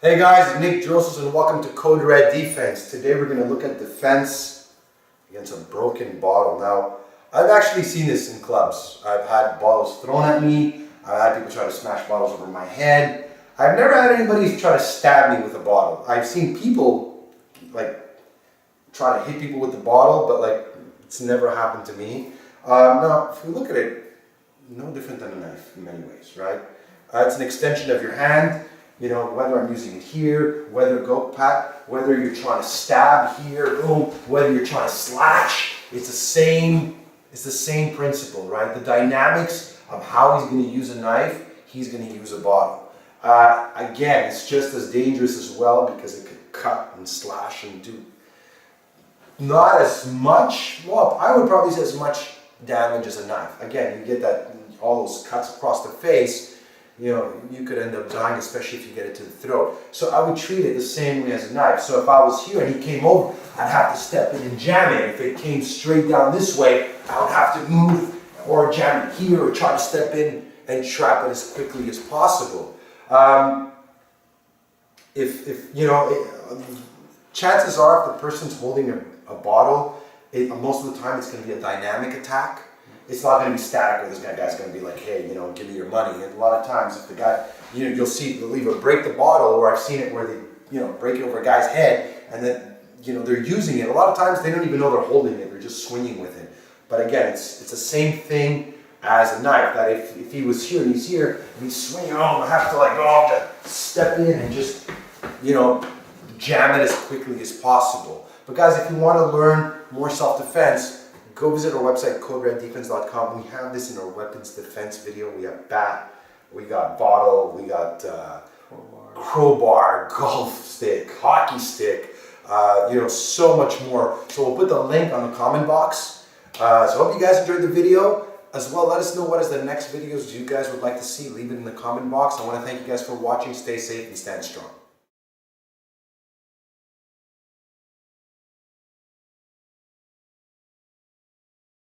Hey guys, it's Nick Joseph and welcome to Code Red Defense. Today we're going to look at defense against a broken bottle. Now, I've actually seen this in clubs. I've had bottles thrown at me. I've had people try to smash bottles over my head. I've never had anybody try to stab me with a bottle. I've seen people try to hit people with the bottle, but it's never happened to me. Now, if we look at it, no different than a knife in many ways, right? It's an extension of your hand. You know, whether I'm using it here, whether whether you're trying to stab here, boom, whether you're trying to slash, it's the same principle, right? The dynamics of how he's going to use a knife, he's going to use a bottle. Again, it's just as dangerous as well because it could cut and slash and do not as much, well, I would probably say as much damage as a knife. Again, you get that, all those cuts across the face, you know, you could end up dying, especially if you get it to the throat. So I would treat it the same way as a knife. So if I was here and he came over, I'd have to step in and jam it. If it came straight down this way, I would have to move or jam it here or try to step in and trap it as quickly as possible. Chances are if the person's holding a bottle, most of the time it's going to be a dynamic attack. It's not going to be static where this guy's going to be like, hey, give me your money. And a lot of times if the guy, you'll see they'll either break the bottle, or I've seen it where they, break it over a guy's head and then, they're using it. A lot of times they don't even know they're holding it. They're just swinging with it. But again, it's the same thing as a knife, that if he was here and he's here and he's swinging, I have to step in and just, jam it as quickly as possible. But guys, if you want to learn more self-defense, go visit our website, codereddefense.com. We have this in our weapons defense video. We have bat, we got bottle, we got crowbar, golf stick, hockey stick, so much more. So we'll put the link on the comment box. So I hope you guys enjoyed the video. As well, let us know what is the next videos you guys would like to see. Leave it in the comment box. I want to thank you guys for watching. Stay safe and stand strong.